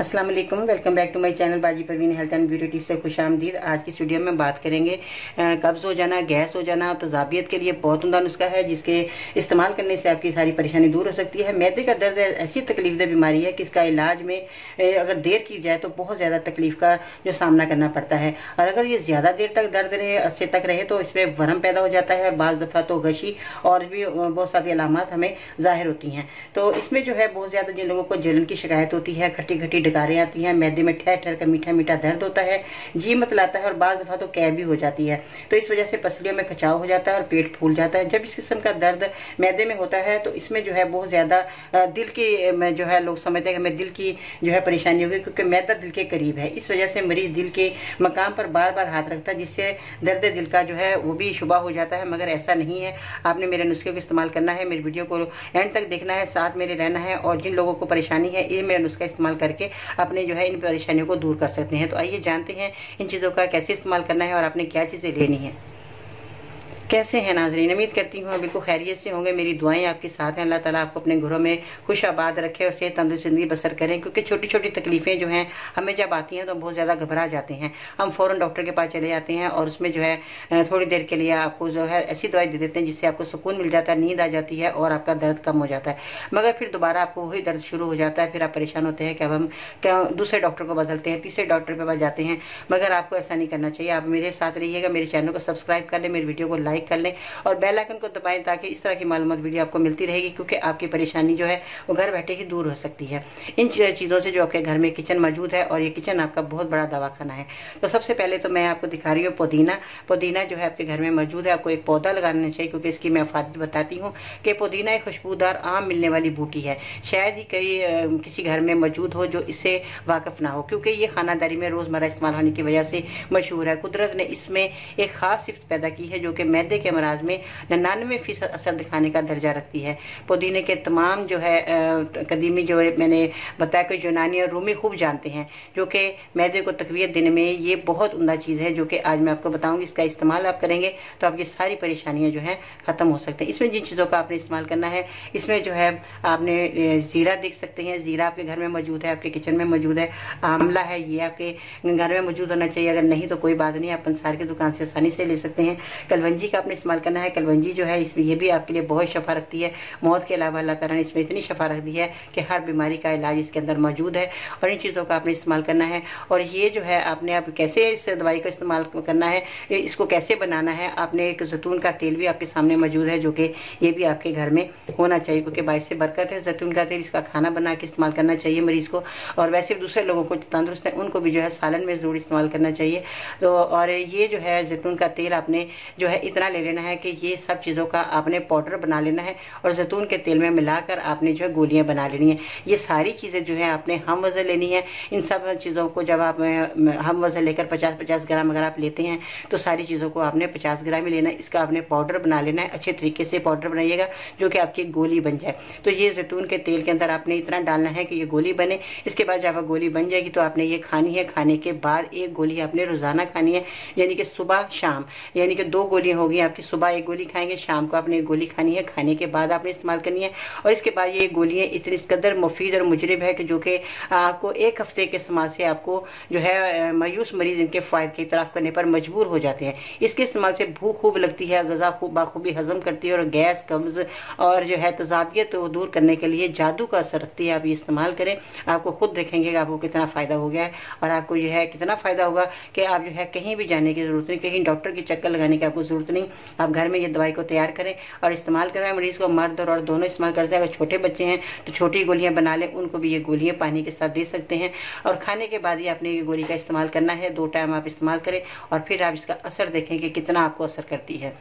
अस्सलाम वालेकुम, welcome back to my channel Baji Parveen health and beauty tips से खुशामदीद। आज की इस वीडियो में बात करेंगे कब्ज़ हो जाना, गैस हो जाना, तजाबियत के लिए बहुत उम्दा नुस्खा है जिसके इस्तेमाल करने से आपकी सारी परेशानी दूर हो सकती है। मैदे का दर्द ऐसी तकलीफदेह बीमारी है कि इसका इलाज में अगर देर की जाए तो बहुत ज़्यादा तकलीफ का जो सामना करना पड़ता है, और अगर ये ज़्यादा देर तक दर्द रहे, अरसे तक रहे, तो इसमें वरम पैदा हो जाता है। बाज़ दफ़ा तो गशी और भी बहुत सारी अलामात हमें ज़ाहिर होती हैं। तो इसमें जो है बहुत ज़्यादा जिन लोगों को जलन की शिकायत होती है, खट्टी खट्टी डकारें आती हैं, मैदे में ठहर ठहर का मीठा मीठा दर्द होता है, जी मत लाता है और बाज़ दफ़ा तो कैब भी हो जाती है। तो इस वजह से पसलियों में खिंचाव हो जाता है और पेट फूल जाता है। जब इस किस्म का दर्द मैदे में होता है तो इसमें जो है बहुत ज़्यादा दिल की जो है लोग समझते हैं कि हमें दिल की जो है परेशानी होगी, क्योंकि मैदा दिल के करीब है। इस वजह से मरीज दिल के मकाम पर बार बार हाथ रखता है, जिससे दर्द दिल का जो है वो भी शुबा हो जाता है। मगर ऐसा नहीं है, आपने मेरे नुस्खे को इस्तेमाल करना है, मेरी वीडियो को एंड तक देखना है, साथ मेरे रहना है, और जिन लोगों को परेशानी है ये मेरा नुस्खा इस्तेमाल करके अपने जो है इन परेशानियों को दूर कर सकते हैं। तो आइए जानते हैं इन चीज़ों का कैसे इस्तेमाल करना है और आपने क्या चीज़ें लेनी है। कैसे हैं नाज़रीन, उम्मीद करती हूँ बिल्कुल खैरियत से होंगे। मेरी दुआएं आपके साथ हैं। अल्लाह ताला आपको अपने घरों में खुश आबाद रखे और सेहत तंदुरुस्त ज़िंदगी बसर करें, क्योंकि छोटी छोटी तकलीफ़ें जो हैं हमें जब आती हैं तो बहुत ज़्यादा घबरा जाते हैं। हम फ़ौरन डॉक्टर के पास चले जाते हैं और उसमें जो है थोड़ी देर के लिए आपको जो है ऐसी दवाई दे देते हैं जिससे आपको सुकून मिल जाता है, नींद आ जाती है और आपका दर्द कम हो जाता है। मगर फिर दोबारा आपको वही दर्द शुरू हो जाता है। फिर आप परेशान होते हैं कि अब हम क्या दूसरे डॉक्टर को बदलते हैं, तीसरे डॉक्टर के पास जाते हैं। मगर आपको ऐसा नहीं करना चाहिए। आप मेरे साथ रहिएगा, मेरे चैनल को सब्सक्राइब कर लें, मेरी वीडियो को लाइक कर लें और बेल आइकन को दबाएं, ताकि इस तरह की मालूमात वीडियो आपको मिलती रहेगी, क्योंकि आपकी परेशानी जो है वो घर बैठे ही दूर हो सकती है इन चीज़ों से जो आपके घर में किचन मौजूद है, और ये किचन आपका बहुत बड़ा दवाखाना है। तो सबसे पहले तो मैं आपको दिखा रही हूँ पुदीना। पुदीना जो है आपके घर में मौजूद है, आपको एक पौधा लगाना चाहिए, क्योंकि इसकी मैं अफादत बताती हूँ कि पुदीना एक खुशबूदार आम मिलने वाली बूटी है। शायद ही कई किसी घर में मौजूद हो जो इससे वाकिफ ना हो, क्योंकि ये खानादारी में रोज़मर्रा इस्तेमाल होने की वजह से मशहूर है। कुदरत ने इसमें एक खास सिफ्त पैदा की है जो कि मैदे के अमराज में 99% असर दिखाने का दर्जा रखती है। पुदीने के तमाम जो है कदीमी जो है मैंने बताया कि यूनानी और रूमी खूब जानते हैं, जो कि मैदे को तकवीत देने में ये बहुत उम्दा चीज़ है, जो कि आज मैं आपको बताऊंगी। इसका इस्तेमाल आप करेंगे तो आपकी सारी परेशानियां जो है ख़त्म हो सकती हैं। इसमें जिन चीज़ों का आपने इस्तेमाल करना है, इसमें जो है आपने ज़ीरा देख सकते हैं, ज़ीरा आपके घर में मौजूद है, आपके किचन में मौजूद है। आंवला है, ये आपके घर में मौजूद होना चाहिए। अगर नहीं तो कोई बात नहीं, आप पंसार की दुकान से आसानी से ले सकते हैं। कलवंजी का आपने इस्तेमाल करना है। कलवंजी जो है इसमें ये भी आपके लिए बहुत शफा रखती है। मौत के अलावा अल्लाह ताला ने इसमें इतनी शफा रख दी है कि हर बीमारी का इलाज इसके अंदर मौजूद है, और इन चीज़ों का आपने इस्तेमाल करना है। और ये जो है आपने आप कैसे इस दवाई का इस्तेमाल करना है, इसको कैसे बनाना है, आपने एक जैतून का तेल भी आपके सामने मौजूद है, जो कि ये भी आपके घर में होना चाहिए, क्योंकि बाइस से बरकत है। जैतून का तेल, इसका खाना बना के इस्तेमाल करना चाहिए मरीज़ को, और वैसे दूसरे लोगों को तंदुरुस्त है उनको भी जो है सालन में ज़रूर इस्तेमाल करना चाहिए। तो और ये जो है जैतून का तेल आपने जो है इतना ले लेना है कि ये सब चीज़ों का आपने पाउडर बना लेना है, और जैतून के तेल में मिलाकर आपने जो है गोलियां बना लेनी है। ये सारी चीज़ें जो है आपने हम वज़न लेनी है। इन सब चीज़ों को जब आप हम वज़न लेकर 50-50 ग्राम अगर आप लेते हैं तो सारी चीज़ों को आपने 50 ग्राम ही लेना है। इसका आपने पाउडर बना लेना है, अच्छे तरीके से पाउडर बनाइएगा जो कि आपकी गोली बन जाए। तो ये जैतून के तेल के अंदर आपने इतना डालना है कि ये गोली बने। इसके बाद जब गोली बन जाएगी तो आपने ये खानी है। खाने के बाद एक गोली आपने रोज़ाना खानी है, यानी कि सुबह शाम, यानी कि 2 गोलियाँ होगी आपकी। सुबह एक गोली खाएंगे, शाम को आपने एक गोली खानी है, खाने के बाद आपने इस्तेमाल करनी है। और इसके बाद ये गोलियां इतनी इस कदर मुफीद और मुजरिब है कि जो कि आपको एक हफ्ते के इस्तेमाल से आपको जो है मायूस मरीज इनके फ़ायद की तरफ करने पर मजबूर हो जाते हैं। इसके इस्तेमाल से भूख खूब लगती है, गज़ा खूब बाखूबी हजम करती है, और गैस, कब्ज़ और जो है तजाबियत को दूर करने के लिए जादू का असर रखती है। आप ये इस्तेमाल करें, आपको खुद देखेंगे कि आपको कितना फ़ायदा हो गया है, और आपको जो है कितना फ़ायदा होगा कि आप जो है कहीं भी जाने की ज़रूरत नहीं, कहीं डॉक्टर की चक्कर लगाने की आपको ज़रूरत नहीं। आप घर में ये दवाई को तैयार करें और इस्तेमाल करें। मरीज़ को मर्द और औरत दोनों इस्तेमाल करते हैं। अगर छोटे बच्चे हैं तो छोटी गोलियां बना लें, उनको भी ये गोलियां पानी के साथ दे सकते हैं, और खाने के बाद ही आपने ये गोली का इस्तेमाल करना है। 2 टाइम आप इस्तेमाल करें और फिर आप इसका असर देखें कि कितना आपको असर करती है।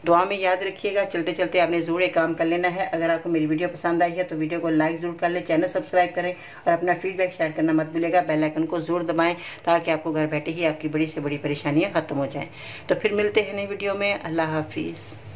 दुआ में याद रखिएगा। चलते चलते आपने ज़रूर एक काम कर लेना है। अगर आपको मेरी वीडियो पसंद आई है तो वीडियो को लाइक ज़रूर कर लें, चैनल सब्सक्राइब करें, और अपना फीडबैक शेयर करना मत भूलिएगा। बेल आइकन को ज़रूर दबाएं, ताकि आपको घर बैठे ही आपकी बड़ी से बड़ी परेशानियाँ ख़त्म हो जाएँ। तो फिर मिलते हैं नई वीडियो में। अल्लाह हाफिज़।